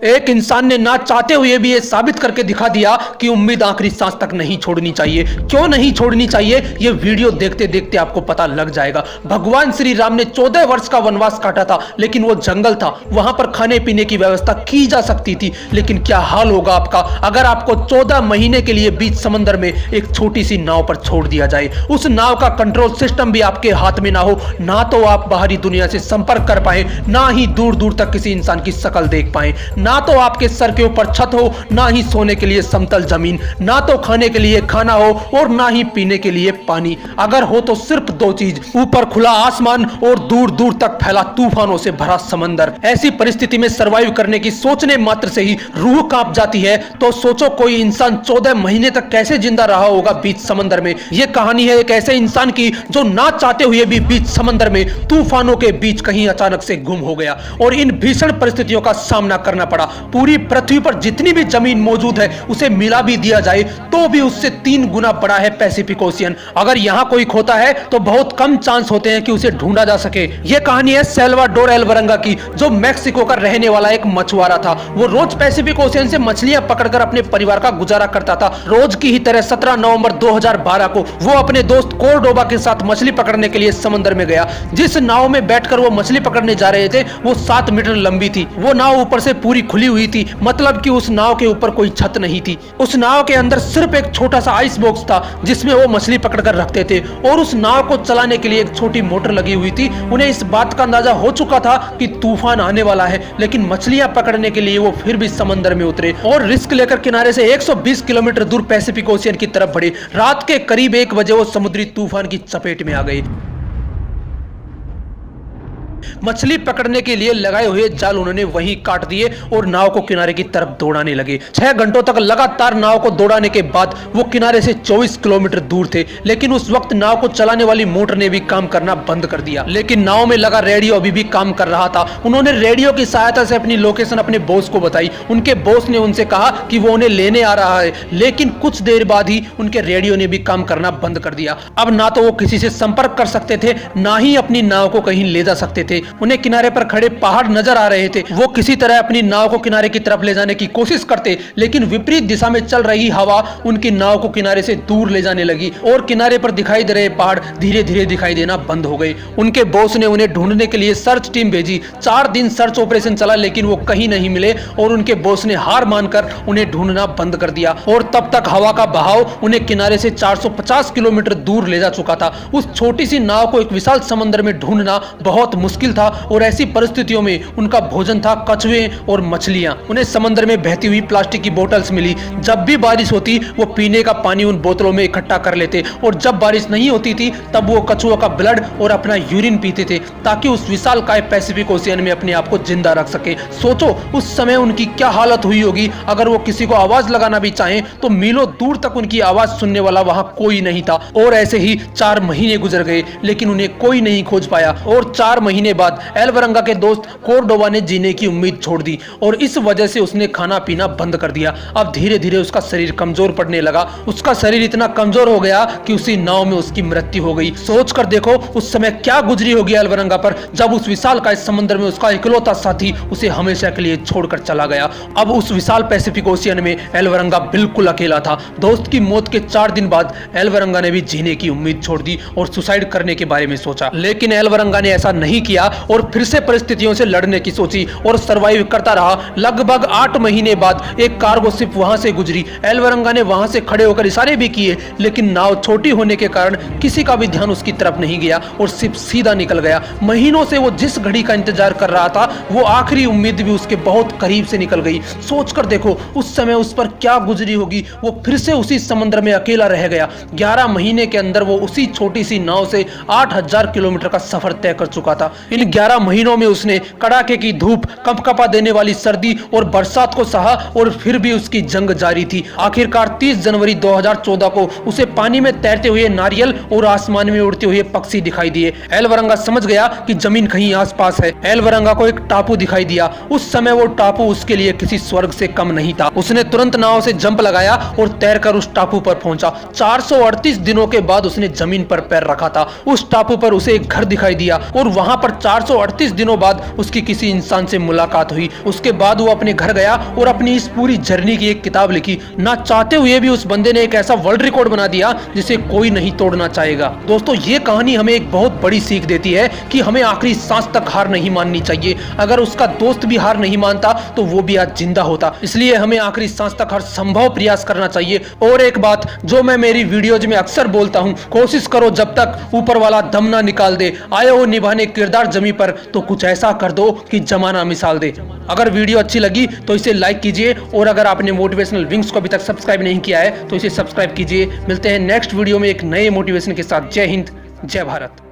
एक इंसान ने ना चाहते हुए भी ये साबित करके दिखा दिया कि उम्मीद आखिरी सांस तक नहीं छोड़नी चाहिए। क्यों नहीं छोड़नी चाहिए ये वीडियो देखते देखते आपको पता लग जाएगा। भगवान श्री राम ने 14 वर्ष का वनवास काटा था, लेकिन वो जंगल था, वहां पर खाने पीने की व्यवस्था की जा सकती थी। लेकिन क्या हाल होगा आपका अगर आपको 14 महीने के लिए बीच समंदर में एक छोटी सी नाव पर छोड़ दिया जाए। उस नाव का कंट्रोल सिस्टम भी आपके हाथ में ना हो, ना तो आप बाहरी दुनिया से संपर्क कर पाए, ना ही दूर दूर तक किसी इंसान की शक्ल देख पाए, ना तो आपके सर के ऊपर छत हो, ना ही सोने के लिए समतल जमीन, ना तो खाने के लिए खाना हो और ना ही पीने के लिए पानी। अगर हो तो सिर्फ दो चीज, ऊपर खुला आसमान और दूर दूर तक फैला तूफानों से भरा समंदर। ऐसी परिस्थिति में सरवाइव करने की सोचने मात्र से ही रूह कांप जाती है। तो सोचो कोई इंसान 14 महीने तक कैसे जिंदा रहा होगा बीच समंदर में। यह कहानी है एक ऐसे इंसान की जो ना चाहते हुए भी बीच समंदर में तूफानों के बीच कहीं अचानक से गुम हो गया और इन भीषण परिस्थितियों का सामना करना पड़ा। पूरी पृथ्वी पर जितनी भी जमीन मौजूद है उसे मिला भी दिया जाए तो भी उससे 3 गुना बड़ा है पैसिफिक ओशियन। अगर यहां कोई खोता है तो बहुत कम चांस होते हैं कि उसे ढूंढा जा सके। यह कहानी है सैल्वाडोर एल्वरंगा की, जो मैक्सिको का रहने वाला एक मछुआरा था। वो रोज पैसिफिक ओशियन से मछलियां पकड़कर अपने परिवार का गुजारा करता था। रोज की ही तरह 17 नवंबर 2012 को वो अपने दोस्त कोर्डोबा के साथ मछली पकड़ने के लिए समंदर में गया। जिस नाव में बैठकर वो मछली पकड़ने जा रहे थे वो 7 मीटर लंबी थी। वो नाव ऊपर से पूरी खुली हुई थी, मतलब कि उस नाव के ऊपर कोई छत नहीं थी। उस नाव के अंदर सिर्फ एक छोटा सा आइस बॉक्स था जिसमें वो मछली पकड़कर रखते थे और उस नाव को चलाने के लिए एक छोटी मोटर लगी हुई थी। उन्हें इस बात का अंदाजा हो चुका था कि तूफान आने वाला है, लेकिन मछलियां पकड़ने के लिए वो फिर भी समंदर में उतरे और रिस्क लेकर किनारे से 120 किलोमीटर दूर पैसिफिक ओशियन की तरफ बढ़े। रात के करीब 1 बजे वो समुद्री तूफान की चपेट में आ गए। मछली पकड़ने के लिए लगाए हुए जाल उन्होंने वहीं काट दिए और नाव को किनारे की तरफ दौड़ाने लगे। 6 घंटों तक लगातार नाव को दौड़ाने के बाद वो किनारे से 24 किलोमीटर दूर थे, लेकिन उस वक्त नाव को चलाने वाली मोटर ने भी काम करना बंद कर दिया। लेकिन नाव में लगा रेडियो अभी भी काम कर रहा था। उन्होंने रेडियो की सहायता से अपनी लोकेशन अपने बॉस को बताई। उनके बॉस ने उनसे कहा कि वो उन्हें लेने आ रहा है, लेकिन कुछ देर बाद ही उनके रेडियो ने भी काम करना बंद कर दिया। अब ना तो वो किसी से संपर्क कर सकते थे, ना ही अपनी नाव को कहीं ले जा सकते थे। उन्हें किनारे पर खड़े पहाड़ नजर आ रहे थे। वो किसी तरह अपनी नाव को किनारे की तरफ ले जाने की कोशिश करते, लेकिन विपरीत दिशा में चल रही हवा उनकी नाव को किनारे से दूर ले जाने लगी और किनारे पर दिखाई दे रहे पहाड़ धीरे धीरे दिखाई देना बंद हो गए। उनके बॉस ने उन्हें ढूंढने के लिए सर्च टीम भेजी। 4 दिन सर्च ऑपरेशन चला, लेकिन वो कहीं नहीं मिले और उनके बॉस ने हार मानकर उन्हें ढूंढना बंद कर दिया। और तब तक हवा का बहाव उन्हें किनारे से 450 किलोमीटर दूर ले जा चुका था। उस छोटी सी नाव को एक विशाल समंदर में ढूंढना बहुत मुश्किल था और ऐसी परिस्थितियों में उनका भोजन था कछुए और मछलियां। उन्हें समंदर में बहती हुई प्लास्टिक की बोतल्स मिली। जब भी बारिश होती वो पीने का पानी उन बोतलों में इकट्ठा कर लेते और जब बारिश नहीं होती थी तब वो कछुओं का ब्लड और अपना यूरिन पीते थे ताकि उस विशालकाय पैसिफिक ओशियन में अपने आप को जिंदा रख सके। सोचो उस समय उनकी क्या हालत हुई होगी। अगर वो किसी को आवाज लगाना भी चाहें तो मीलों दूर तक उनकी आवाज सुनने वाला वहां कोई नहीं था। और ऐसे ही 4 महीने गुजर गए, लेकिन उन्हें कोई नहीं खोज पाया। और 4 महीने बाद एल्वरंगा के दोस्त कोर्डोबा ने जीने की उम्मीद छोड़ दी और इस वजह से उसने खाना पीना बंद कर दिया। अब धीरे धीरे उसका शरीर कमजोर पड़ने लगा। उसका शरीर इतना कमजोर हो गया कि उसी नाव में उसकी मृत्यु हो गई। सोच कर देखो उस समय क्या गुजरी होगी एल्वरंगा पर, जब उस विशालकाय समुद्र में उसका इकलौता साथी उसे हमेशा के लिए छोड़कर चला गया। अब उस विशाल पैसिफिक ओशियन में एल्वरंगा बिल्कुल अकेला था। दोस्त की मौत के 4 दिन बाद एल्वरंगा ने भी जीने की उम्मीद छोड़ दी और सुसाइड करने के बारे में सोचा, लेकिन एल्वरंगा ने ऐसा नहीं किया और फिर से परिस्थितियों से लड़ने की सोची और सरवाइव करता रहा। लगभग 8 महीने बाद एक कार्गो शिप वहां से गुजरी। एल्वरंगा ने वहां से खड़े होकर इशारे भी किए, लेकिन नाव छोटी होने के कारण किसी का भी ध्यान उसकी तरफ नहीं गया और शिप सीधा निकल गया। महीनों से वो जिस घड़ी का इंतजार कर रहा था वो आखिरी उम्मीद भी उसके बहुत करीब से निकल गई। सोचकर देखो उस समय उस पर क्या गुजरी होगी। वो फिर से उसी समुद्र में अकेला रह गया। 11 महीने के अंदर वो उसी छोटी सी नाव से 8000 किलोमीटर का सफर तय कर चुका था। इन 11 महीनों में उसने कड़ाके की धूप, कंपकपा देने वाली सर्दी और बरसात को सहा और फिर भी उसकी जंग जारी थी। आखिरकार 30 जनवरी 2014 को उसे पानी में तैरते हुए नारियल और आसमान में उड़ते हुए पक्षी दिखाई दिए। एल्वरंगा समझ गया कि जमीन कहीं आसपास है। एल्वरंगा को एक टापू दिखाई दिया। उस समय वो टापू उसके लिए किसी स्वर्ग से कम नहीं था। उसने तुरंत नाव से जंप लगाया और तैरकर उस टापू पर पहुंचा। 438 दिनों के बाद उसने जमीन पर पैर रखा था। उस टापू पर उसे एक घर दिखाई दिया और वहां पर 438 दिनों बाद उसकी किसी इंसान से मुलाकात हुई। उसके बाद वो अपने घर गया और अपनी इस पूरी जर्नी की एक किताब लिखी। ना चाहते हुए भी उस बंदे ने एक ऐसा वर्ल्ड रिकॉर्ड बना दिया जिसे कोई नहीं तोड़ना चाहेगा। दोस्तों, ये कहानी हमें एक बहुत बड़ी सीख देती है कि हमें आखिरी सांस तक हार नहीं माननी चाहिए। अगर उसका दोस्त भी हार नहीं मानता तो वो भी आज जिंदा होता। इसलिए हमें आखिरी सांस तक हर संभव प्रयास करना चाहिए। और एक बात जो मैं मेरी वीडियोज में अक्सर बोलता हूं, कोशिश करो जब तक ऊपर वाला दम ना निकाल दे। आए हो निभाने किरदार जमी पर तो कुछ ऐसा कर दो कि जमाना मिसाल दे। अगर वीडियो अच्छी लगी तो इसे लाइक कीजिए और अगर आपने मोटिवेशनल विंग्स को अभी तक सब्सक्राइब नहीं किया है तो इसे सब्सक्राइब कीजिए। मिलते हैं नेक्स्ट वीडियो में एक नए मोटिवेशन के साथ। जय हिंद, जय भारत।